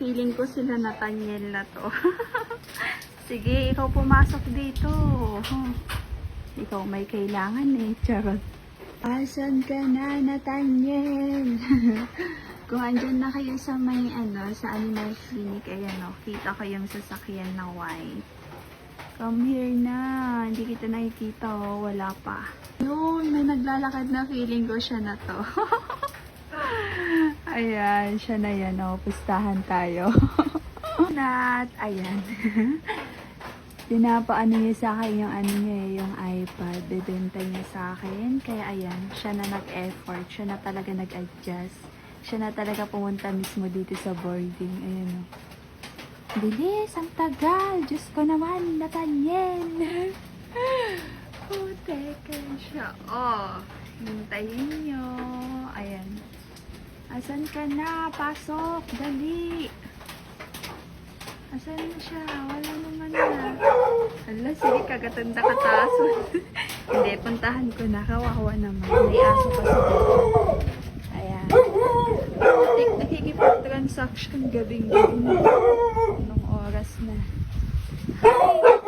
feeling ko sila Nathaniel na to. Sige, ikaw pumasok dito. Ikaw may kailangan eh. Charot. Asan ka na, Nathaniel? Kung andyan na kayo sa may sa animal clinic, ayan o, kita ko yung sasakyan na white. Come here na. Hindi kita nakikita o, wala pa. Yun, may naglalakad na, feeling ko siya na to. Ayan, siya na yan o, pustahan tayo. Nat, ayan. Pinapaano niya sa akin yung yung iPad. Bebenta niya sa akin. Kaya ayan, siya na nag-effort. Siya na talaga nag-adjust. Siya na talaga pumunta mismo dito sa boarding. Ayan o. Bilis, ang tagal. Diyos ko naman, Nathaniel. Oh, teka siya. Oh, hintayin nyo. Ayan. Asan ka na? Pasok. Dali. Asan na siya? Wala naman na. Hala, sige, kagatanda katason. Hindi, puntahan ko na. Kawawa naman. May aso kasi dito. Ayan. Nakikipag-transaction gabing-gabi na. Anong oras na? Hi!